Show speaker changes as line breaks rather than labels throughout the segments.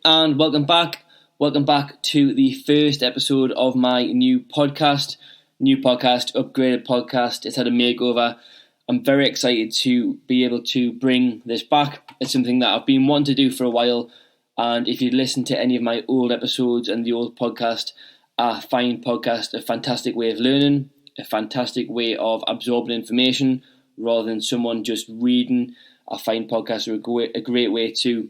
and welcome back. Welcome back to the first episode of my new podcast. Upgraded podcast. It's had a makeover. I'm very excited to be able to bring this back. It's something that I've been wanting to do for a while, and if you listen to any of my old episodes and the old podcast, I find podcast a fantastic way of learning, a fantastic way of absorbing information rather than someone just reading. I find podcasts are a great way to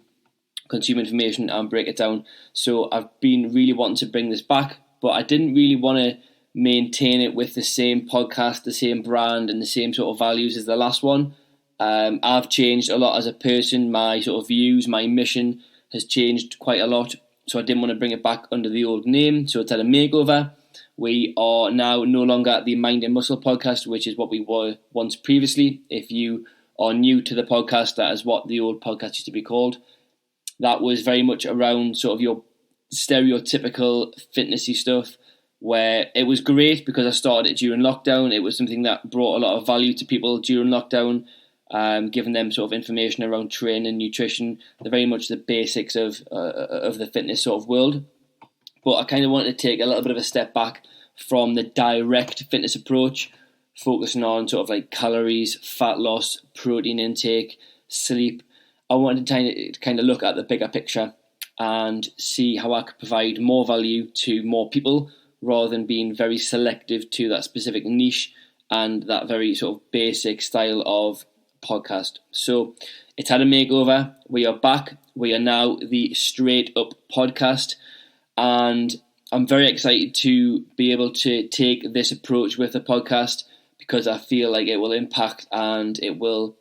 consume information and break it down. So I've been really wanting to bring this back, but I didn't really want to maintain it with the same podcast, the same brand and the same sort of values as the last one. I've changed a lot as a person. My sort of views, my mission has changed quite a lot. So I didn't want to bring it back under the old name. So it's had a makeover. We are now no longer the Mind and Muscle podcast, which is what we were once previously. If you are new to the podcast, that is what the old podcast used to be called. That was very much around sort of your stereotypical fitnessy stuff, where it was great because I started it during lockdown. It was something that brought a lot of value to people during lockdown, giving them sort of information around training and nutrition. They're very much the basics of the fitness sort of world. But I kind of wanted to take a little bit of a step back from the direct fitness approach, focusing on sort of like calories, fat loss, protein intake, sleep. I wanted to kind of look at the bigger picture and see how I could provide more value to more people rather than being very selective to that specific niche and that very sort of basic style of podcast. So it's had a makeover. We are back. We are now the Straight Up podcast, and I'm very excited to be able to take this approach with the podcast because I feel like it will impact and it will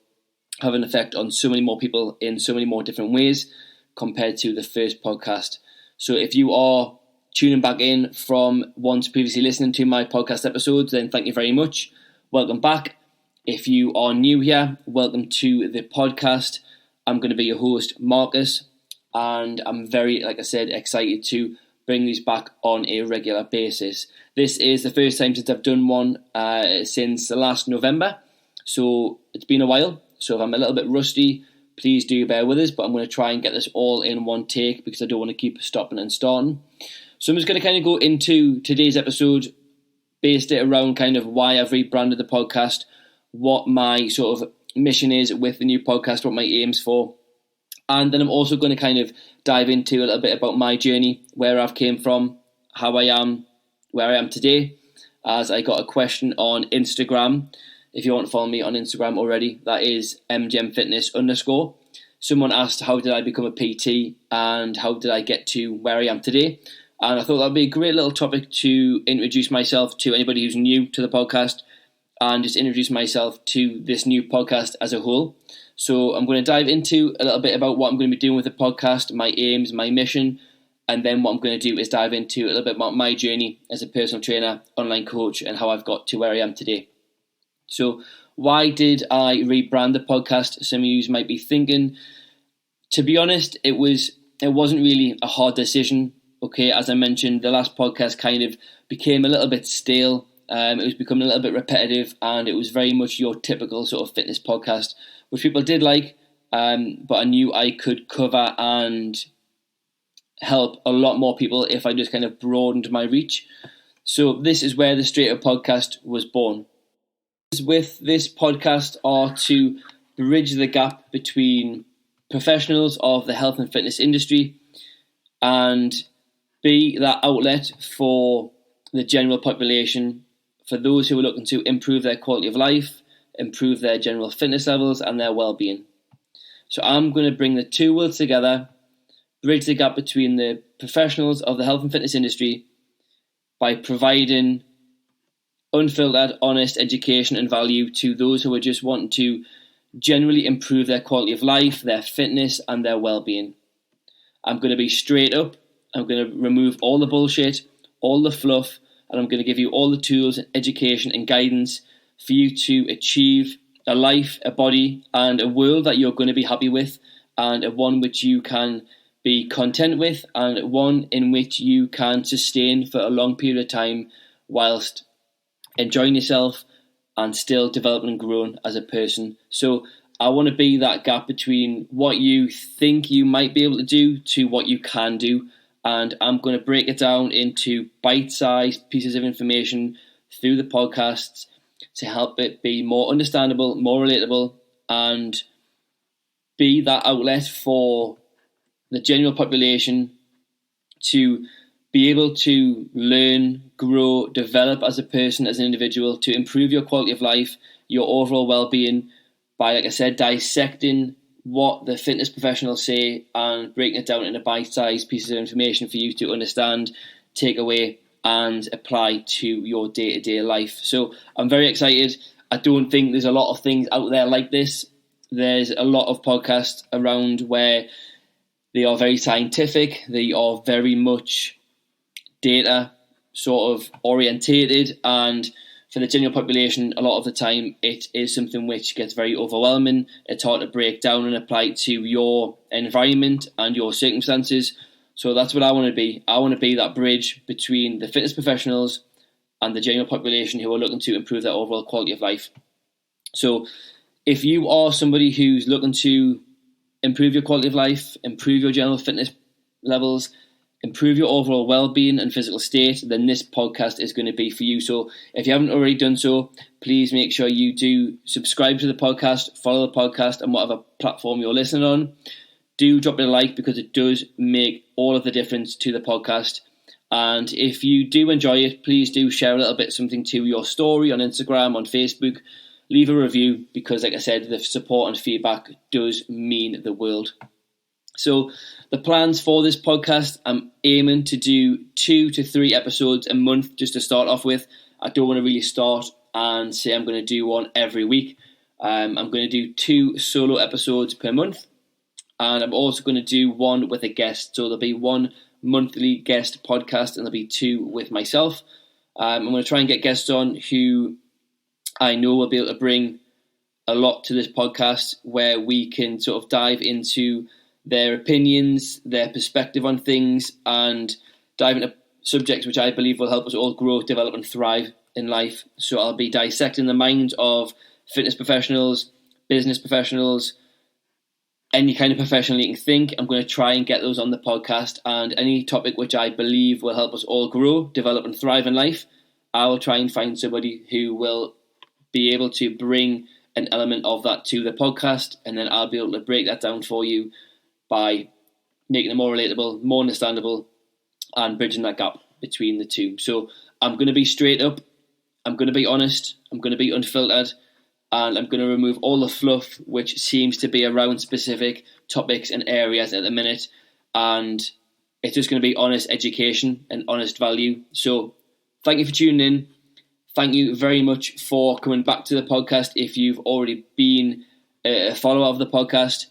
have an effect on so many more people in so many more different ways compared to the first podcast. So if you are tuning back in from once previously listening to my podcast episodes, then thank you very much. Welcome back. If you are new here, welcome to the podcast. I'm going to be your host, Marcus, and I'm very, like I said, excited to bring these back on a regular basis. This is the first time since I've done one since last November, so it's been a while. So if I'm a little bit rusty, please do bear with us, but I'm going to try and get this all in one take because I don't want to keep stopping and starting. So I'm just going to kind of go into today's episode, based it around kind of why I've rebranded the podcast, what my sort of mission is with the new podcast, what my aim's for. And then I'm also going to kind of dive into a little bit about my journey, where I've came from, how I am, where I am today, as I got a question on Instagram. If you want to follow me on Instagram already, that is mgemfitness_. Someone asked, how did I become a PT and how did I get to where I am today? And I thought that would be a great little topic to introduce myself to anybody who's new to the podcast and just introduce myself to this new podcast as a whole. So I'm going to dive into a little bit about what I'm going to be doing with the podcast, my aims, my mission, and then what I'm going to do is dive into a little bit about my journey as a personal trainer, online coach, and how I've got to where I am today. So why did I rebrand the podcast? Some of you might be thinking. To be honest, it wasn't really a hard decision. Okay, as I mentioned, the last podcast kind of became a little bit stale. It was becoming a little bit repetitive, and it was very much your typical sort of fitness podcast, which people did like, but I knew I could cover and help a lot more people if I just kind of broadened my reach. So this is where the Straight Up podcast was born. With this podcast are to bridge the gap between professionals of the health and fitness industry and be that outlet for the general population, for those who are looking to improve their quality of life, improve their general fitness levels and their well-being. So I'm going to bring the two worlds together, bridge the gap between the professionals of the health and fitness industry by providing unfiltered, honest education and value to those who are just wanting to generally improve their quality of life, their fitness and their well-being. I'm going to be straight up. I'm going to remove all the bullshit, all the fluff, and I'm going to give you all the tools, education and guidance for you to achieve a life, a body and a world that you're going to be happy with, and a one which you can be content with, and one in which you can sustain for a long period of time whilst enjoying yourself and still developing and growing as a person. So I want to be that gap between what you think you might be able to do to what you can do. And I'm going to break it down into bite-sized pieces of information through the podcasts to help it be more understandable, more relatable, and be that outlet for the general population to be able to learn, grow, develop as a person, as an individual, to improve your quality of life, your overall well-being by, like I said, dissecting what the fitness professionals say and breaking it down into bite-sized pieces of information for you to understand, take away, and apply to your day-to-day life. So I'm very excited. I don't think there's a lot of things out there like this. There's a lot of podcasts around where they are very scientific. They are very much data sort of orientated, and for the general population, a lot of the time it is something which gets very overwhelming. It's hard to break down and apply to your environment and your circumstances. So that's what I want to be. I want to be that bridge between the fitness professionals and the general population who are looking to improve their overall quality of life. So if you are somebody who's looking to improve your quality of life, improve your general fitness levels, improve your overall well-being and physical state, then this podcast is going to be for you. So if you haven't already done so, please make sure you do subscribe to the podcast, follow the podcast on whatever platform you're listening on. Do drop it a like, because it does make all of the difference to the podcast. And if you do enjoy it, please do share a little bit something to your story on Instagram, on Facebook. Leave a review, because like I said, the support and feedback does mean the world. So the plans for this podcast, I'm aiming to do 2 to 3 episodes a month just to start off with. I don't want to really start and say I'm going to do one every week. I'm going to do 2 solo episodes per month, and I'm also going to do one with a guest. So there'll be 1 monthly guest podcast and there'll be 2 with myself. I'm going to try and get guests on who I know will be able to bring a lot to this podcast, where we can sort of dive into their opinions, their perspective on things, and dive into subjects which I believe will help us all grow, develop and thrive in life. So I'll be dissecting the minds of fitness professionals, business professionals, any kind of professional you can think. I'm going to try and get those on the podcast, and any topic which I believe will help us all grow, develop and thrive in life, I will try and find somebody who will be able to bring an element of that to the podcast, and then I'll be able to break that down for you by making it more relatable, more understandable, and bridging that gap between the two. So I'm going to be straight up, I'm going to be honest, I'm going to be unfiltered, and I'm going to remove all the fluff which seems to be around specific topics and areas at the minute, and it's just going to be honest education and honest value. So thank you for tuning in. Thank you very much for coming back to the podcast if you've already been a follower of the podcast.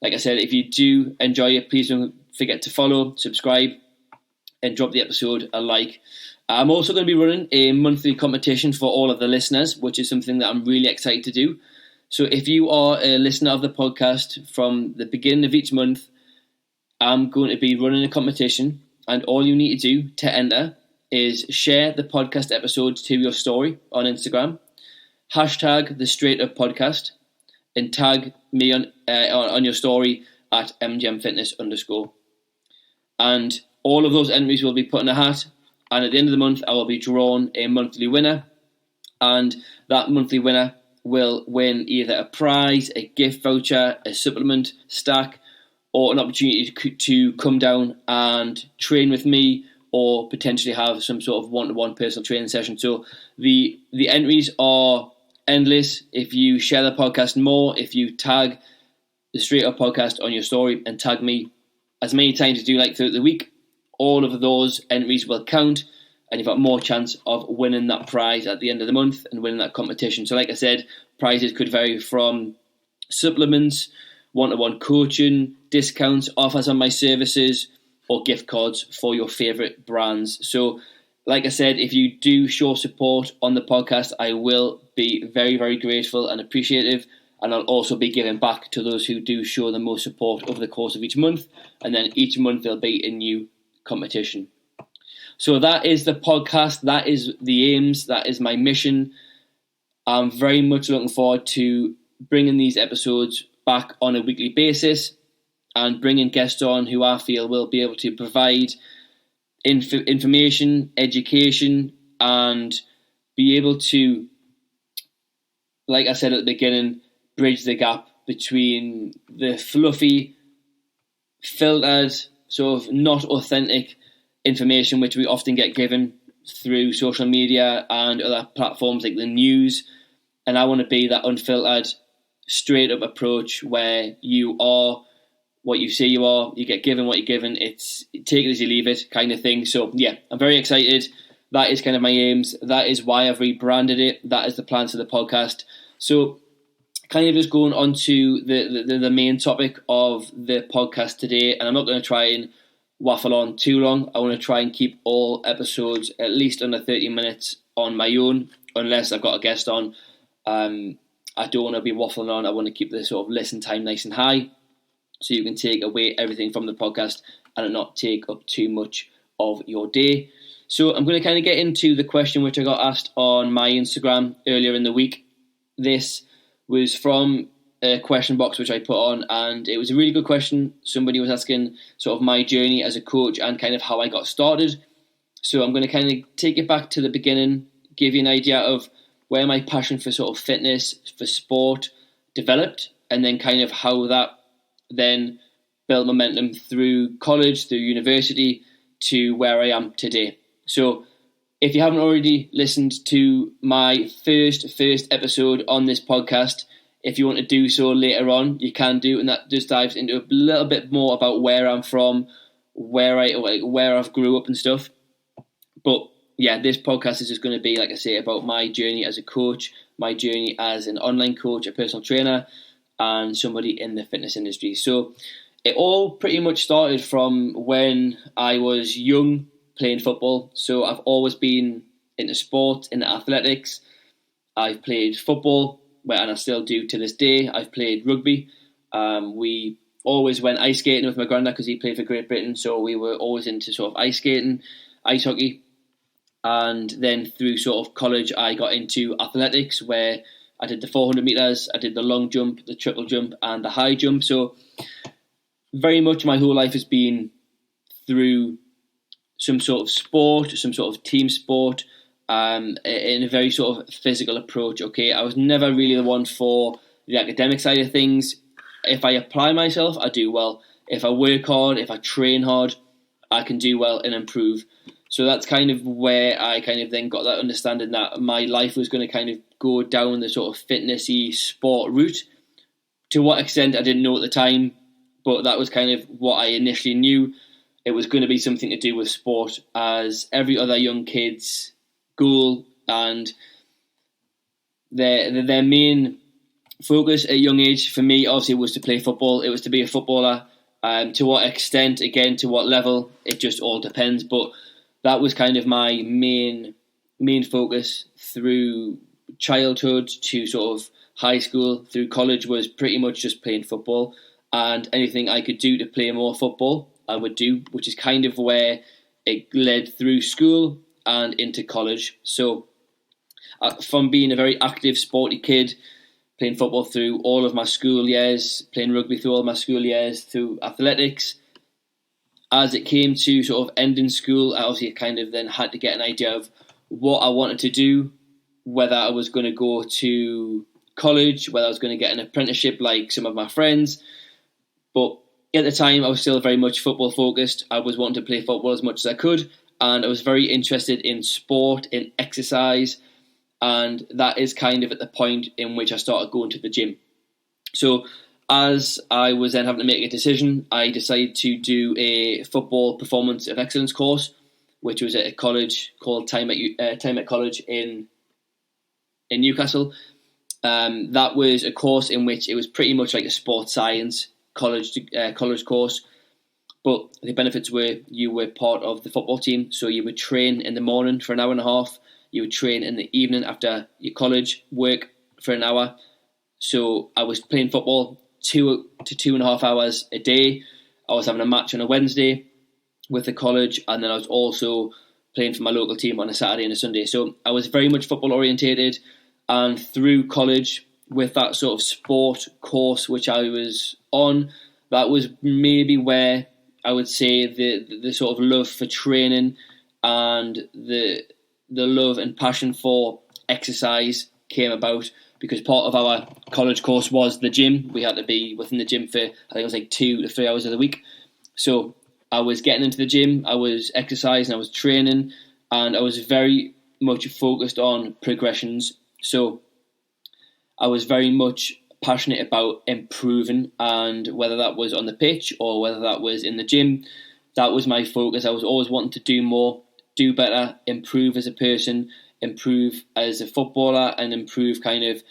Like I said, if you do enjoy it, please don't forget to follow, subscribe, and drop the episode a like. I'm also going to be running a monthly competition for all of the listeners, which is something that I'm really excited to do. So if you are a listener of the podcast from the beginning of each month, I'm going to be running a competition, and all you need to do to enter is share the podcast episodes to your story on Instagram, hashtag the Straight Up Podcast, and tag me on your story at mgmfitness_. And all of those entries will be put in a hat, and at the end of the month I will be drawing a monthly winner, and that monthly winner will win either a prize, a gift voucher, a supplement stack, or an opportunity to come down and train with me, or potentially have some sort of one-to-one personal training session. So the entries are endless. If you share the podcast more, if you tag the Straight Up Podcast on your story and tag me as many times as you like throughout the week, all of those entries will count, and you've got more chance of winning that prize at the end of the month and winning that competition. So like I said, prizes could vary from supplements, one-to-one coaching, discounts, offers on my services, or gift cards for your favourite brands. So like I said, if you do show support on the podcast, I will be very, very grateful and appreciative. And I'll also be giving back to those who do show the most support over the course of each month. And then each month there'll be a new competition. So that is the podcast. That is the aims. That is my mission. I'm very much looking forward to bringing these episodes back on a weekly basis and bringing guests on who I feel will be able to provide information, education, and be able to, like I said at the beginning, bridge the gap between the fluffy, filtered, sort of not authentic information which we often get given through social media and other platforms like the news. And I want to be that unfiltered, straight up approach where you are what you say you are, you get given what you're given, it's take it as you leave it kind of thing. So yeah, I'm very excited. That is kind of my aims. That is why I've rebranded it. That is the plans for the podcast. So kind of just going on to the main topic of the podcast today, and I'm not going to try and waffle on too long. I want to try and keep all episodes at least under 30 minutes on my own, unless I've got a guest on. I don't want to be waffling on. I want to keep the sort of listen time nice and high, so you can take away everything from the podcast and it not take up too much of your day. So I'm going to kind of get into the question which I got asked on my Instagram earlier in the week. This was from a question box which I put on, and it was a really good question. Somebody was asking sort of my journey as a coach and kind of how I got started. So I'm going to kind of take it back to the beginning, give you an idea of where my passion for sort of fitness, for sport developed, and then kind of how that then built momentum through college, through university, to where I am today. So if you haven't already listened to my first episode on this podcast, if you want to do so later on, you can do, and that just dives into a little bit more about where I'm from, where I've grew up and stuff. But yeah, this podcast is just going to be, like I say, about my journey as a coach, my journey as an online coach, a personal trainer, and somebody in the fitness industry. So it all pretty much started from when I was young, playing football. So I've always been into sport, into athletics. I've played football, and I still do to this day. I've played rugby. We always went ice skating with my granddad because he played for Great Britain. So we were always into sort of ice skating, ice hockey. And then through sort of college, I got into athletics, where I did the 400 metres, I did the long jump, the triple jump, and the high jump. So very much my whole life has been through some sort of sport, some sort of team sport, in a very sort of physical approach, okay? I was never really the one for the academic side of things. If I apply myself, I do well. If I work hard, if I train hard, I can do well and improve. So that's kind of where I kind of then got that understanding that my life was going to kind of go down the sort of fitnessy sport route. To what extent, I didn't know at the time, but that was kind of what I initially knew. It was going to be something to do with sport, as every other young kid's goal and their main focus at a young age, for me, obviously, was to play football. It was to be a footballer. To what extent, again, to what level, it just all depends. But that was kind of my main focus through childhood to sort of high school, through college, was pretty much just playing football. And anything I could do to play more football, I would do, which is kind of where it led through school and into college. So from being a very active, sporty kid, playing football through all of my school years, playing rugby through all of my school years, through athletics, as it came to sort of ending school, I obviously kind of then had to get an idea of what I wanted to do, whether I was going to go to college, whether I was going to get an apprenticeship like some of my friends. But at the time, I was still very much football focused. I was wanting to play football as much as I could, and I was very interested in sport, in exercise, and that is kind of at the point in which I started going to the gym. So as I was then having to make a decision, I decided to do a football performance of excellence course, which was at a college called Time at College in Newcastle. That was a course in which it was pretty much like a sports science college course, but the benefits were you were part of the football team, so you would train in the morning for an hour and a half, you would train in the evening after your college work for an hour. So I was playing football 2 to 2.5 hours a day. I was having a match on a Wednesday with the college, and then I was also playing for my local team on a Saturday and a Sunday. So I was very much football orientated, and through college, with that sort of sport course which I was on, that was maybe where I would say the sort of love for training and the love and passion for exercise came about, because part of our college course was the gym. We had to be within the gym for, I think it was like 2 to 3 hours of the week. So I was getting into the gym, I was exercising, I was training, and I was very much focused on progressions. So I was very much passionate about improving, and whether that was on the pitch or whether that was in the gym, that was my focus. I was always wanting to do more, do better, improve as a person, improve as a footballer, and improve kind of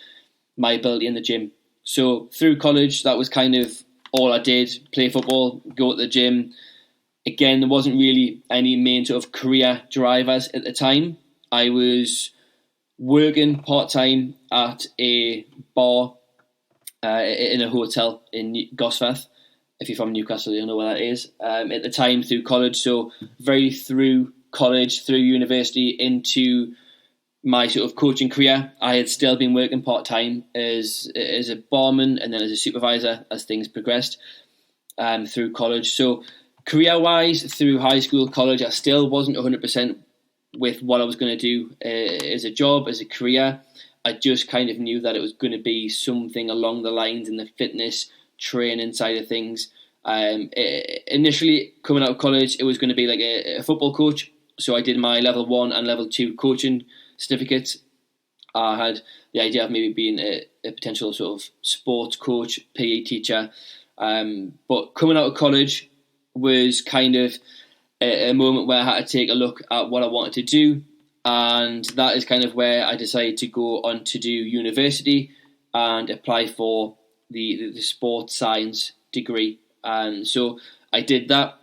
my ability in the gym. So through college, that was kind of all I did: play football, go to the gym. Again, there wasn't really any main sort of career drivers at the time. I was working part-time at a bar in a hotel in Gosforth. If you're from Newcastle, you'll know where that is. At the time, through college, so very through college, through university, into my sort of coaching career, I had still been working part-time as a barman and then as a supervisor as things progressed through college. So career-wise, through high school, college, I still wasn't 100% with what I was going to do as a job, as a career. I just kind of knew that it was going to be something along the lines in the fitness training side of things. Initially, coming out of college, it was going to be like a football coach. So I did my level 1 and level 2 coaching certificates. I had the idea of maybe being a potential sort of sports coach, PE teacher. But coming out of college was kind of a moment where I had to take a look at what I wanted to do. And that is kind of where I decided to go on to do university and apply for the sports science degree. And so I did that,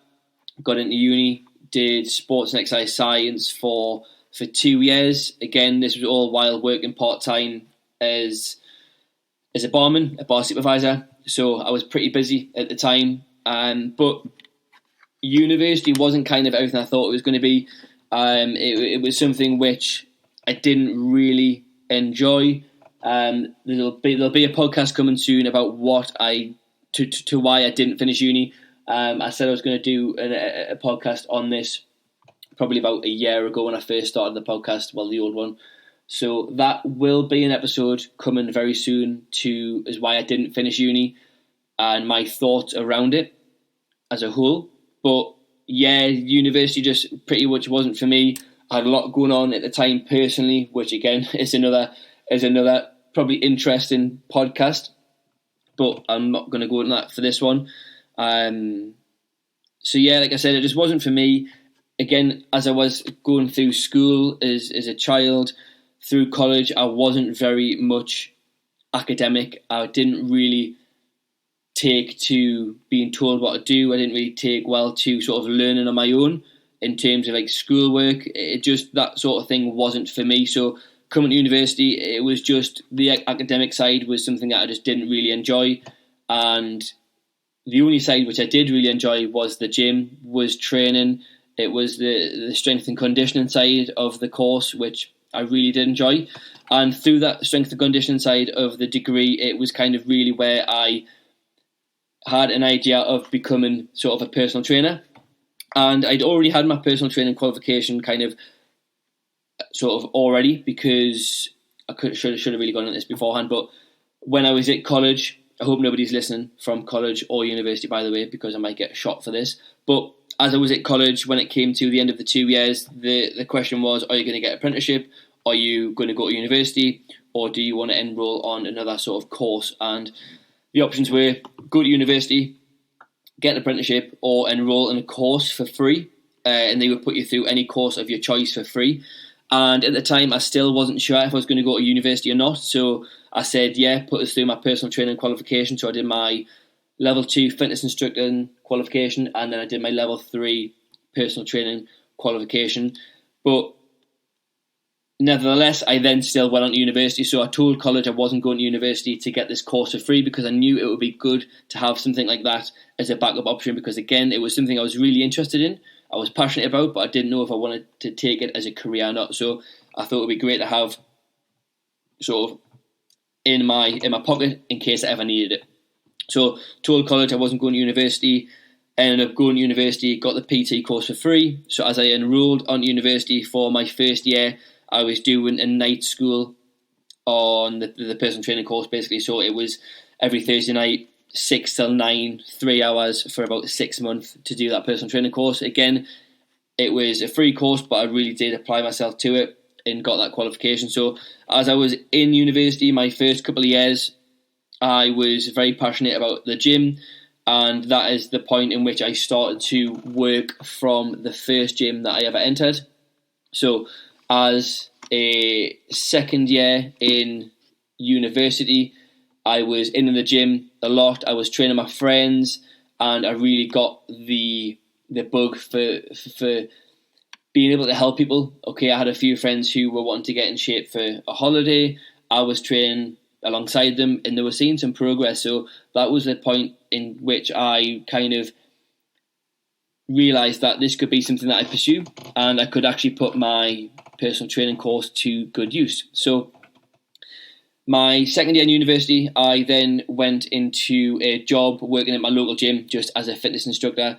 got into uni, did sports and exercise science for 2 years. Again, this was all while working part-time as a barman, a bar supervisor. So I was pretty busy at the time. But university wasn't kind of everything I thought it was going to be. It was something which I didn't really enjoy. There'll be a podcast coming soon about what to why I didn't finish uni. I said I was going to do a podcast on this probably about a year ago when I first started the podcast, well, the old one. So that will be an episode coming very soon as why I didn't finish uni and my thoughts around it as a whole. But yeah, university just pretty much wasn't for me. I had a lot going on at the time personally, which again is another probably interesting podcast. But I'm not going to go into that for this one. So yeah, like I said, it just wasn't for me. Again, as I was going through school as a child, through college, I wasn't very much academic. I didn't really take to being told what to do. I didn't really take well to sort of learning on my own in terms of like schoolwork. It just, that sort of thing wasn't for me. So coming to university, it was just the academic side was something that I just didn't really enjoy. And the only side which I did really enjoy was the gym, was training. It was the strength and conditioning side of the course, which I really did enjoy. And through that strength and conditioning side of the degree, it was kind of really where I had an idea of becoming sort of a personal trainer. And I'd already had my personal training qualification kind of sort of already, because I should have really gone into this beforehand. But when I was at college, I hope nobody's listening from college or university, by the way, because I might get shot for this. But as I was at college, when it came to the end of the 2 years, the question was, are you going to get an apprenticeship? Are you going to go to university? Or do you want to enroll on another sort of course? And the options were go to university, get an apprenticeship, or enroll in a course for free. And they would put you through any course of your choice for free. And at the time, I still wasn't sure if I was going to go to university or not. So I said, yeah, put us through my personal training qualification. So I did my level 2 fitness instructor qualification, and then I did my level 3 personal training qualification. But nevertheless, I then still went on to university. So I told college I wasn't going to university to get this course for free, because I knew it would be good to have something like that as a backup option, because again, it was something I was really interested in. I was passionate about, but I didn't know if I wanted to take it as a career or not. So I thought it would be great to have sort of in my pocket in case I ever needed it. So told college I wasn't going to university, ended up going to university, got the PT course for free. So as I enrolled on university for my first year, I was doing a night school on the personal training course basically. So it was every Thursday night, 6 till 9, 3 hours for about 6 months to do that personal training course. Again, it was a free course, but I really did apply myself to it and got that qualification. So as I was in university, my first couple of years, I was very passionate about the gym, and that is the point in which I started to work from the first gym that I ever entered. So as a second year in university, I was in the gym a lot. I was training my friends, and I really got the bug for being able to help people. Okay, I had a few friends who were wanting to get in shape for a holiday. I was training alongside them, and they were seeing some progress. So that was the point in which I kind of realised that this could be something that I pursue, and I could actually put my personal training course to good use. So my second year in university, I then went into a job working at my local gym just as a fitness instructor,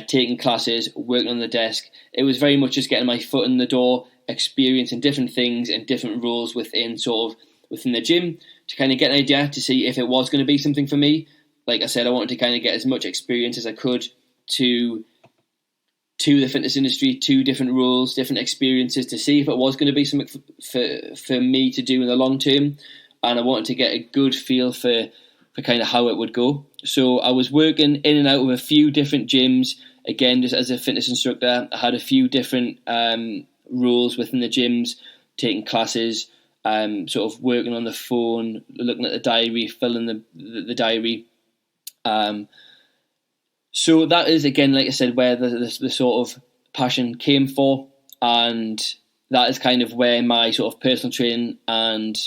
taking classes, working on the desk. It was very much just getting my foot in the door, experiencing different things and different roles within the gym to kind of get an idea to see if it was going to be something for me. Like I said, I wanted to kind of get as much experience as I could to the fitness industry, to different roles, different experiences, to see if it was going to be something for me to do in the long term. And I wanted to get a good feel for kind of how it would go. So I was working in and out of a few different gyms. Again, just as a fitness instructor, I had a few different roles within the gyms, taking classes, sort of working on the phone, looking at the diary, filling the diary. So that is, again, like I said, where the sort of passion came for, and that is kind of where my sort of personal training and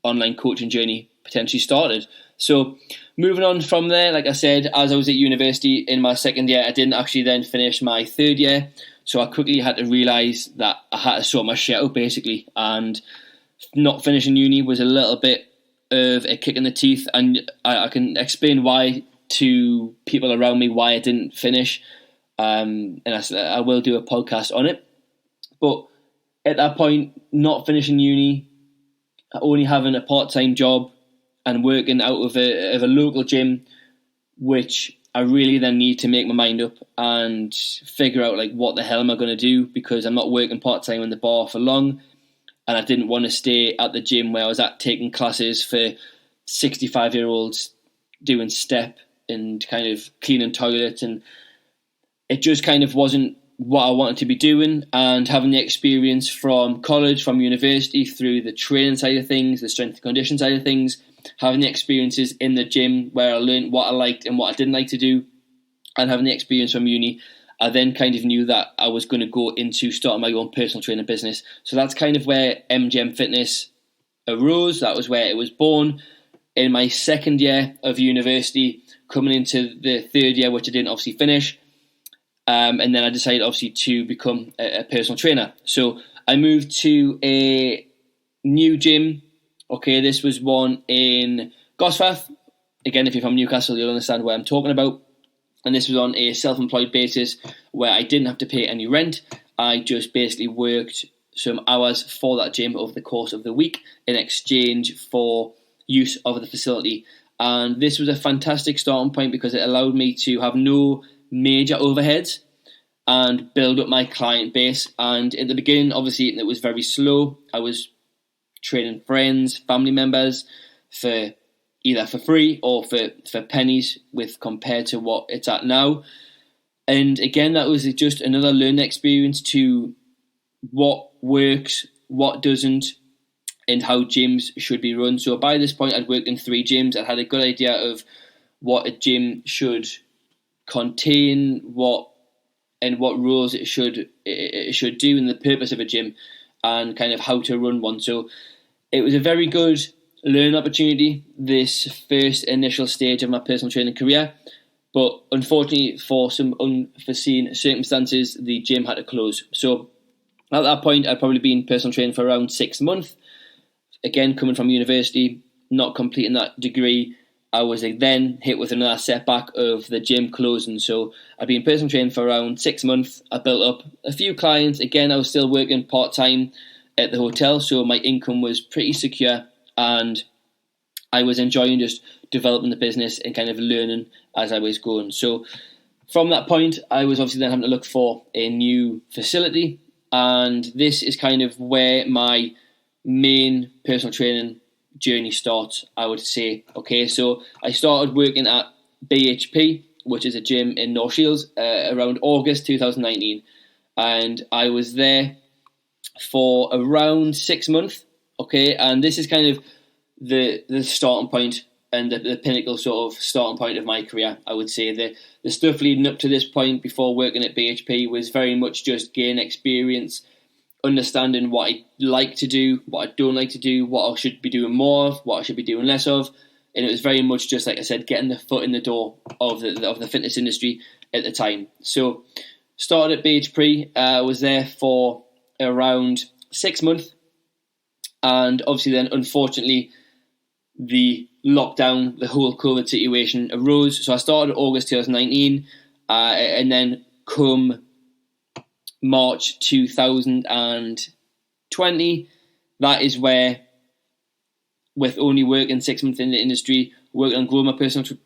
online coaching journey potentially started. So moving on from there, like I said, as I was at university in my second year, I didn't actually then finish my third year. So I quickly had to realise that I had to sort my shit out basically, and not finishing uni was a little bit of a kick in the teeth, and I can explain why to people around me why I didn't finish, and I will do a podcast on it. But at that point, not finishing uni, only having a part-time job and working out of a local gym, which I really then need to make my mind up and figure out like what the hell am I going to do, because I'm not working part-time in the bar for long, and I didn't want to stay at the gym where I was at taking classes for 65-year-olds doing step and kind of cleaning toilets, and it just kind of wasn't what I wanted to be doing. And having the experience from college, from university, through the training side of things, the strength and condition side of things, having the experiences in the gym where I learned what I liked and what I didn't like to do, and having the experience from uni, I then kind of knew that I was going to go into starting my own personal training business. So that's kind of where MGM Fitness arose. That was where it was born. In my second year of university, coming into the third year, which I didn't obviously finish, and then I decided obviously to become a personal trainer. So I moved to a new gym. Okay, this was one in Gosforth. Again, if you're from Newcastle, you'll understand what I'm talking about. And this was on a self-employed basis where I didn't have to pay any rent. I just basically worked some hours for that gym over the course of the week in exchange for use of the facility. And this was a fantastic starting point because it allowed me to have no major overheads and build up my client base. And at the beginning, obviously, it was very slow. I was training friends, family members for either for free or for pennies with compared to what it's at now. And again, that was just another learning experience to what works, what doesn't, and how gyms should be run. So by this point, I'd worked in 3 gyms. I had a good idea of what a gym should contain, what roles it should do, and the purpose of a gym, and kind of how to run one. So it was a very good learning opportunity, this first initial stage of my personal training career. But unfortunately, for some unforeseen circumstances, the gym had to close. So at that point, I'd probably been personal training for around 6 months. Again, coming from university, not completing that degree, I was then hit with another setback of the gym closing. So I've been personal training for around 6 months. I built up a few clients. Again, I was still working part-time at the hotel, so my income was pretty secure, and I was enjoying just developing the business and kind of learning as I was going. So from that point, I was obviously then having to look for a new facility, and this is kind of where my main personal training journey starts, I would say. Okay, so I started working at BHP, which is a gym in North Shields, around August 2019, and I was there for around 6 months. Okay, and this is kind of the starting point and the pinnacle sort of starting point of my career. I would say the stuff leading up to this point before working at BHP was very much just gain experience, understanding what I like to do, what I don't like to do, what I should be doing more of, what I should be doing less of. And it was very much just, like I said, getting the foot in the door of the fitness industry at the time. So started at BHP, was there for around 6 months. And obviously then, unfortunately, the lockdown, the whole COVID situation arose. So I started August 2019, and then come March 2020, that is where, with only working 6 months in the industry, working on growing my personal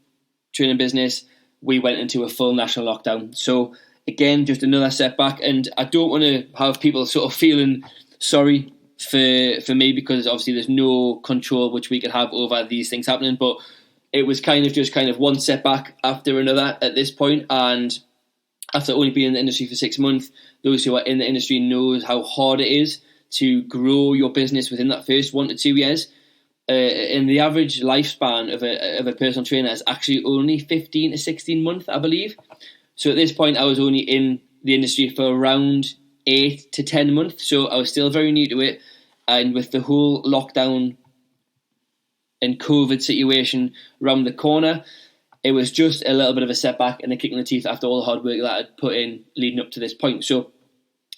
training business, we went into a full national lockdown. So again, just another setback, and I don't want to have people sort of feeling sorry for me, because obviously there's no control which we could have over these things happening, but it was kind of one setback after another at this point. And after only being in the industry for 6 months, those who are in the industry knows how hard it is to grow your business within that first 1 to 2 years. And the average lifespan of a personal trainer is actually only 15 to 16 months, I believe. So at this point, I was only in the industry for around 8 to 10 months, so I was still very new to it. And with the whole lockdown and COVID situation around the corner, it was just a little bit of a setback and a kick in the teeth after all the hard work that I'd put in leading up to this point. So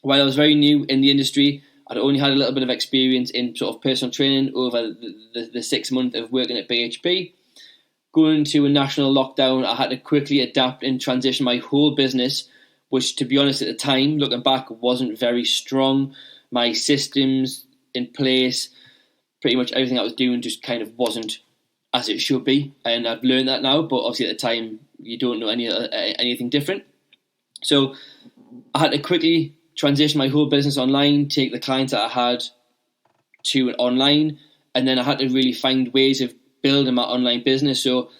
while I was very new in the industry, I'd only had a little bit of experience in sort of personal training over the 6 months of working at BHP. Going into a national lockdown, I had to quickly adapt and transition my whole business, which, to be honest, at the time, looking back, wasn't very strong. My systems in place, pretty much everything I was doing just kind of wasn't as it should be. And I've learned that now, but obviously at the time, you don't know anything different. So I had to quickly transition my whole business online, take the clients that I had to online, and then I had to really find ways of building my online business. So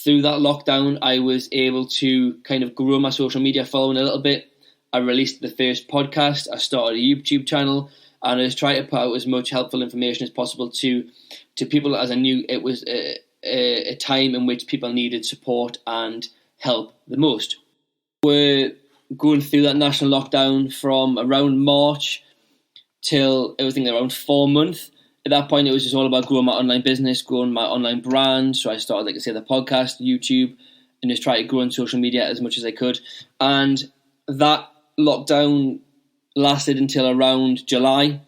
through that lockdown, I was able to kind of grow my social media following a little bit. I released the first podcast, I started a YouTube channel, and I was trying to put out as much helpful information as possible to people, as I knew it was a time in which people needed support and help the most. We're going through that national lockdown from around March till I think around 4 months. At that point, it was just all about growing my online business, growing my online brand. So I started, like I say, the podcast, YouTube, and just try to grow on social media as much as I could. And that lockdown lasted until around July.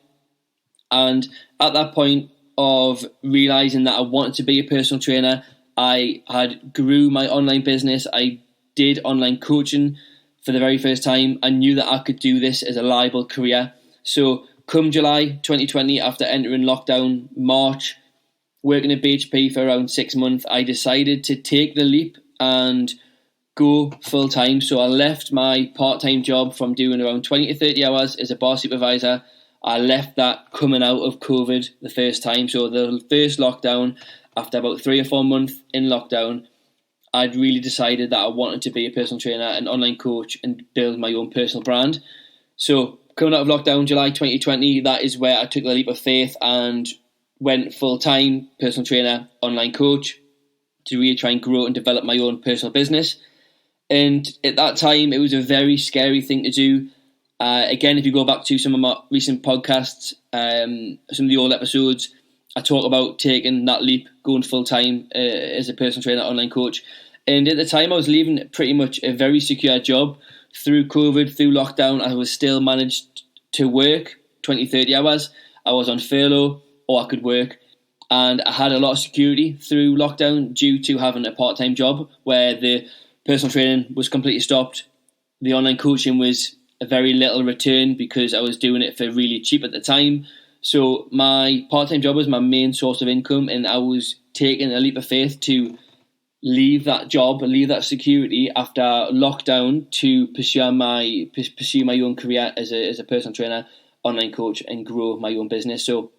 And at that point of realising that I wanted to be a personal trainer, I had grew my online business. I did online coaching for the very first time. I knew that I could do this as a liable career. So come July 2020, after entering lockdown, March, working at BHP for around 6 months, I decided to take the leap and go full time. So I left my part-time job from doing around 20 to 30 hours as a bar supervisor. I left that coming out of COVID the first time. So the first lockdown, after about 3 or 4 months in lockdown, I'd really decided that I wanted to be a personal trainer, an online coach, and build my own personal brand. So coming out of lockdown, July 2020, that is where I took the leap of faith and went full-time personal trainer, online coach, to really try and grow and develop my own personal business. And at that time, it was a very scary thing to do. Again, if you go back to some of my recent podcasts, some of the old episodes, I talk about taking that leap, going full-time as a personal trainer, online coach. And at the time, I was leaving pretty much a very secure job. Through COVID, through lockdown, I was still managed to work 20, 30 hours. I was on furlough, or I could work. and I had a lot of security through lockdown due to having a part-time job where the personal training was completely stopped. The online coaching was a very little return because I was doing it for really cheap at the time. So my part-time job was my main source of income, and I was taking a leap of faith to leave that job, leave that security after lockdown to pursue my own career as a personal trainer, online coach, and grow my own business. So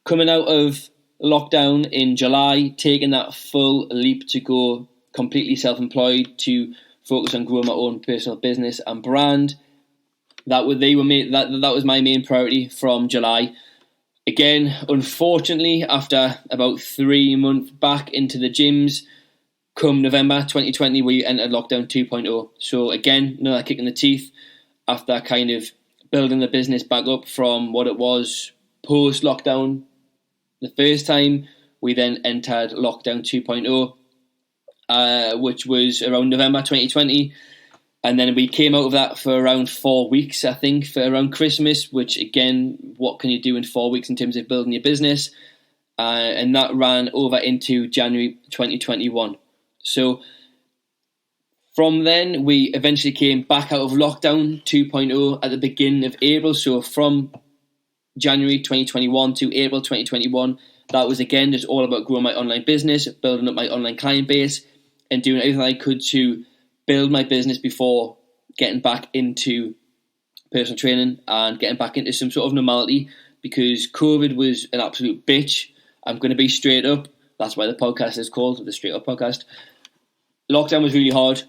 coming out of lockdown in July, taking that full leap to go completely self-employed to focus on growing my own personal business and brand. That was my main priority from July. Again, unfortunately, after about 3 months back into the gyms, come November 2020, we entered lockdown 2.0. So again, another kick in the teeth after kind of building the business back up from what it was post-lockdown. The first time, we then entered lockdown 2.0, which was around November 2020. And then we came out of that for around 4 weeks, I think, for around Christmas, which again, what can you do in 4 weeks in terms of building your business? And that ran over into January 2021. So from then, we eventually came back out of lockdown 2.0 at the beginning of April. So from January 2021 to April 2021, that was again just all about growing my online business, building up my online client base, and doing everything I could to build my business before getting back into personal training and getting back into some sort of normality, because COVID was an absolute bitch. I'm going to be straight up. That's why the podcast is called the Straight Up Podcast. Lockdown was really hard.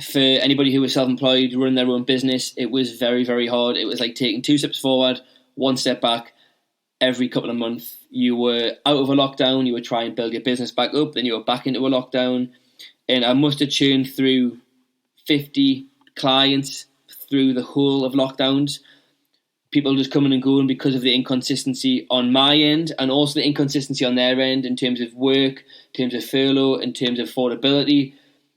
For anybody who was self-employed, running their own business, it was very, very hard. It was like taking 2 steps forward, 1 step back every couple of months. You were out of a lockdown, you would try and build your business back up, then you were back into a lockdown. And I must have churned through 50 clients through the whole of lockdowns. People just coming and going because of the inconsistency on my end, and also the inconsistency on their end in terms of work, in terms of furlough, in terms of affordability.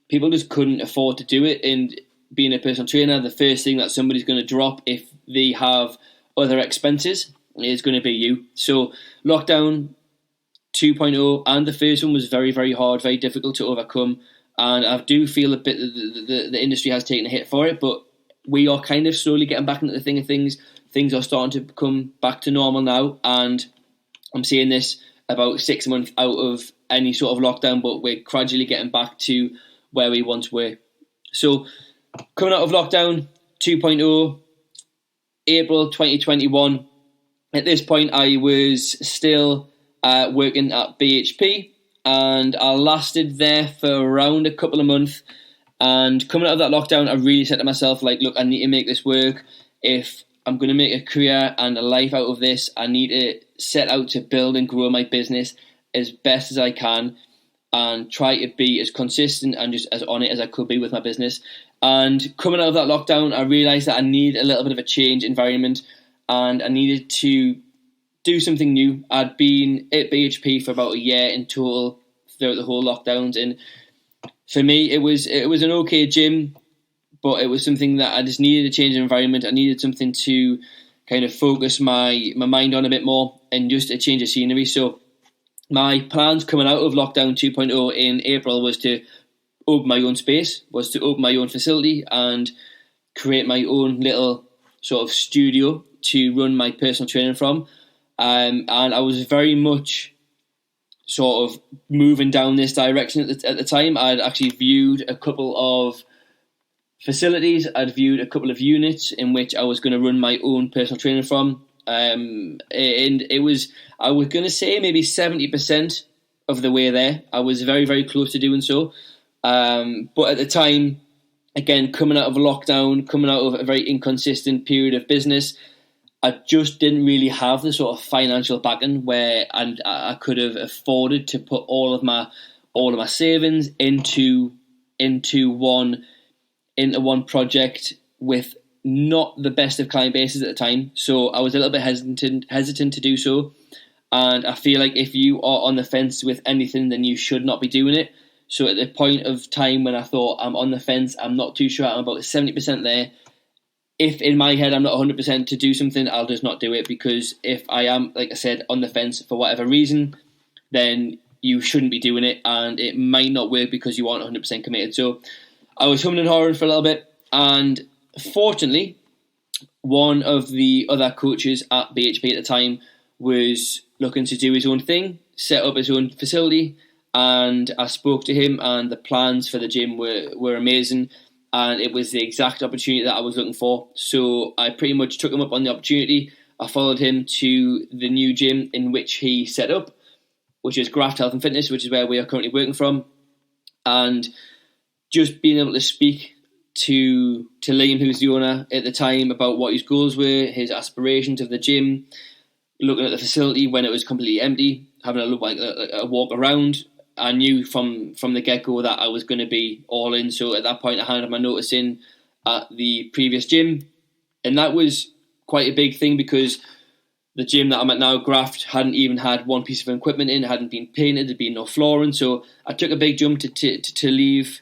People just couldn't afford to do it. And being a personal trainer, the first thing that somebody's going to drop if they have other expenses is going to be you. So lockdown 2.0 and the first one was very, very hard, very difficult to overcome. And I do feel a bit the industry has taken a hit for it, but we are kind of slowly getting back into the thing of things. Things are starting to come back to normal now, and I'm seeing this about 6 months out of any sort of lockdown, but we're gradually getting back to where we once were. So coming out of lockdown 2.0, April 2021, at this point I was still working at BHP, and I lasted there for around a couple of months. And coming out of that lockdown, I really said to myself, like, look, I need to make this work. If I'm going to make a career and a life out of this, I need to set out to build and grow my business as best as I can and try to be as consistent and just as on it as I could be with my business. And coming out of that lockdown, I realised that I need a little bit of a change environment, and I needed to do something new. I'd been at BHP for about a year in total throughout the whole lockdowns, and for me, it was an okay gym, but it was something that I just needed a change of environment. I needed something to kind of focus my mind on a bit more, and just a change of scenery. So my plans coming out of lockdown 2.0 in April was to open my own space, was to open my own facility and create my own little sort of studio to run my personal training from. And I was very much sort of moving down this direction at the time. I'd actually viewed a couple of facilities. I'd viewed a couple of units in which I was going to run my own personal training from. And it was, I was going to say maybe 70% of the way there. I was very, very close to doing so. But at the time, again, coming out of a lockdown, coming out of a very inconsistent period of business, I just didn't really have the sort of financial backing where I could have afforded to put all of my savings into one project with not the best of client bases at the time. So I was a little bit hesitant to do so. And I feel like if you are on the fence with anything, then you should not be doing it. So at the point of time when I thought I'm on the fence, I'm not too sure, I'm about 70% there. If in my head I'm not 100% to do something, I'll just not do it, because if I am, like I said, on the fence for whatever reason, then you shouldn't be doing it, and it might not work because you aren't 100% committed. So I was humming and hawing for a little bit, and fortunately, one of the other coaches at BHP at the time was looking to do his own thing, set up his own facility, and I spoke to him, and the plans for the gym were amazing, and it was the exact opportunity that I was looking for. So I pretty much took him up on the opportunity. I followed him to the new gym in which he set up, which is Graft Health and Fitness, which is where we are currently working from. And just being able to speak to Liam, who was the owner at the time, about what his goals were, his aspirations of the gym, looking at the facility when it was completely empty, having a look, like a walk around. I knew from the get-go that I was going to be all in. So at that point, I handed my notice in at the previous gym. And that was quite a big thing because the gym that I'm at now, Graft, hadn't even had one piece of equipment in, hadn't been painted, there'd been no flooring. So I took a big jump to leave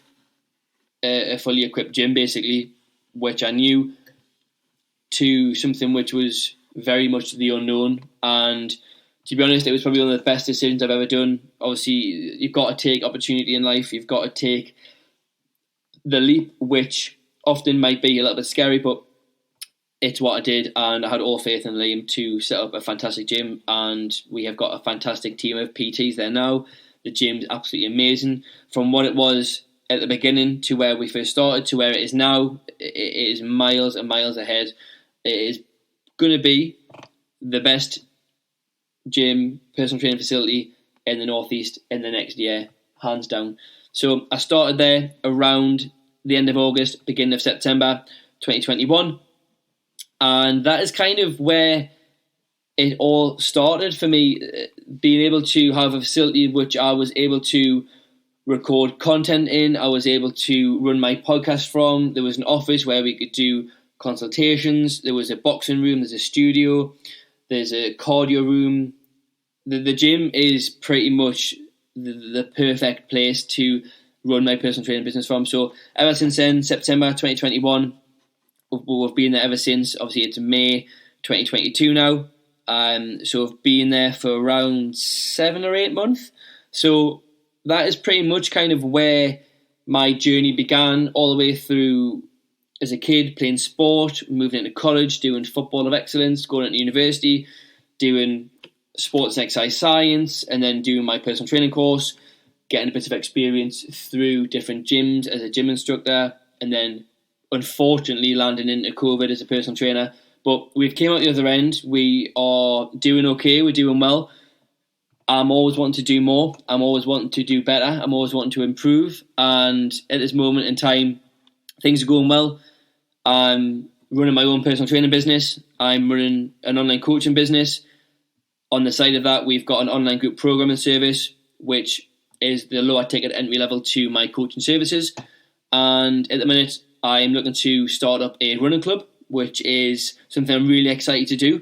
a fully equipped gym, basically, which I knew, to something which was very much the unknown. And to be honest, it was probably one of the best decisions I've ever done. Obviously, you've got to take opportunity in life. You've got to take the leap, which often might be a little bit scary, but it's what I did, and I had all faith in Liam to set up a fantastic gym, and we have got a fantastic team of PTs there now. The gym's absolutely amazing. From what it was at the beginning to where we first started to where it is now, it is miles and miles ahead. It is going to be the best gym, personal training facility in the Northeast in the next year, hands down. So I started there around the end of August, beginning of September 2021. And that is kind of where it all started for me, being able to have a facility which I was able to record content in. I was able to run my podcast from. There was an office where we could do consultations. There was a boxing room. There's a studio. There's a cardio room. The gym is pretty much the perfect place to run my personal training business from. So ever since then, September 2021, we've been there ever since. Obviously, it's May 2022 now. So I've been there for around 7 or 8 months. So that is pretty much kind of where my journey began, all the way through as a kid, playing sport, moving into college, doing football of excellence, going into university, doing sports and exercise science, and then doing my personal training course, getting a bit of experience through different gyms as a gym instructor, and then unfortunately landing into COVID as a personal trainer. But we've came out the other end. We are doing okay. We're doing well. I'm always wanting to do more. I'm always wanting to do better. I'm always wanting to improve. And at this moment in time, things are going well. I'm running my own personal training business. I'm running an online coaching business. On the side of that, we've got an online group programming service, which is the lower ticket entry level to my coaching services. And at the minute, I'm looking to start up a running club, which is something I'm really excited to do.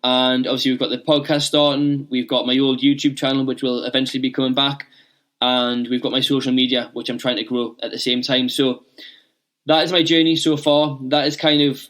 And obviously we've got the podcast starting. We've got my old YouTube channel, which will eventually be coming back. And we've got my social media, which I'm trying to grow at the same time. So that is my journey so far. That is kind of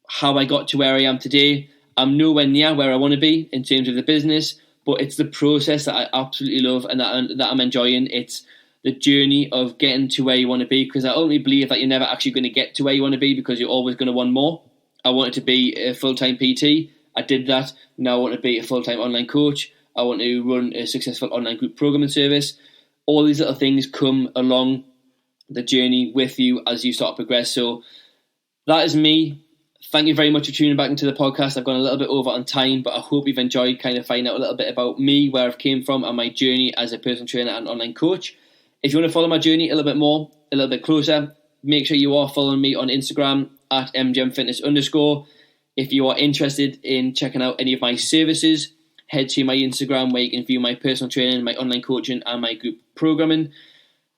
how I got to where I am today. I'm nowhere near where I want to be in terms of the business, but it's the process that I absolutely love and that I'm enjoying. It's the journey of getting to where you want to be, because I only believe that you're never actually going to get to where you want to be because you're always going to want more. I wanted to be a full-time PT. I did that. Now I want to be a full-time online coach. I want to run a successful online group programming service. All these little things come along the journey with you as you start to progress. So that is me. Thank you very much for tuning back into the podcast. I've gone a little bit over on time, but I hope you've enjoyed kind of finding out a little bit about me, where I've came from, and my journey as a personal trainer and online coach. If you want to follow my journey a little bit more, a little bit closer, make sure you are following me on Instagram at mgemfitness_. If you are interested in checking out any of my services, head to my Instagram where you can view my personal training, my online coaching, and my group programming.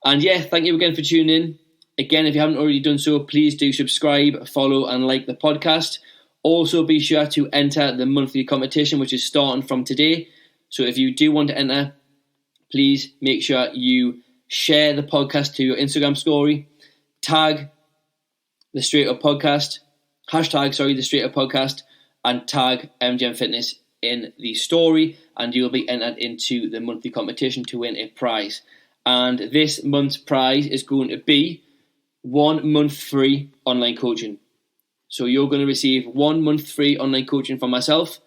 And yeah, thank you again for tuning in. Again, if you haven't already done so, please do subscribe, follow, and like the podcast. Also, be sure to enter the monthly competition, which is starting from today. So if you do want to enter, please make sure you share the podcast to your Instagram story, tag the Straight Up Podcast, hashtag, the Straight Up Podcast, and tag MGM Fitness in the story, and you will be entered into the monthly competition to win a prize. And this month's prize is going to be 1 month free online coaching. So you're going to receive 1 month free online coaching from myself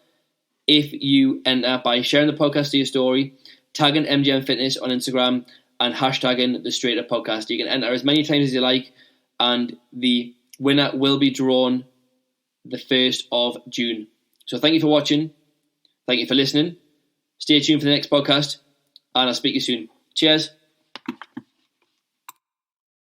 if you enter by sharing the podcast to your story, tagging MGM Fitness on Instagram, and hashtagging the Straight Up Podcast. You can enter as many times as you like, and the winner will be drawn the 1st of June. So thank you for watching. Thank you for listening. Stay tuned for the next podcast, and I'll speak to you soon. Cheers.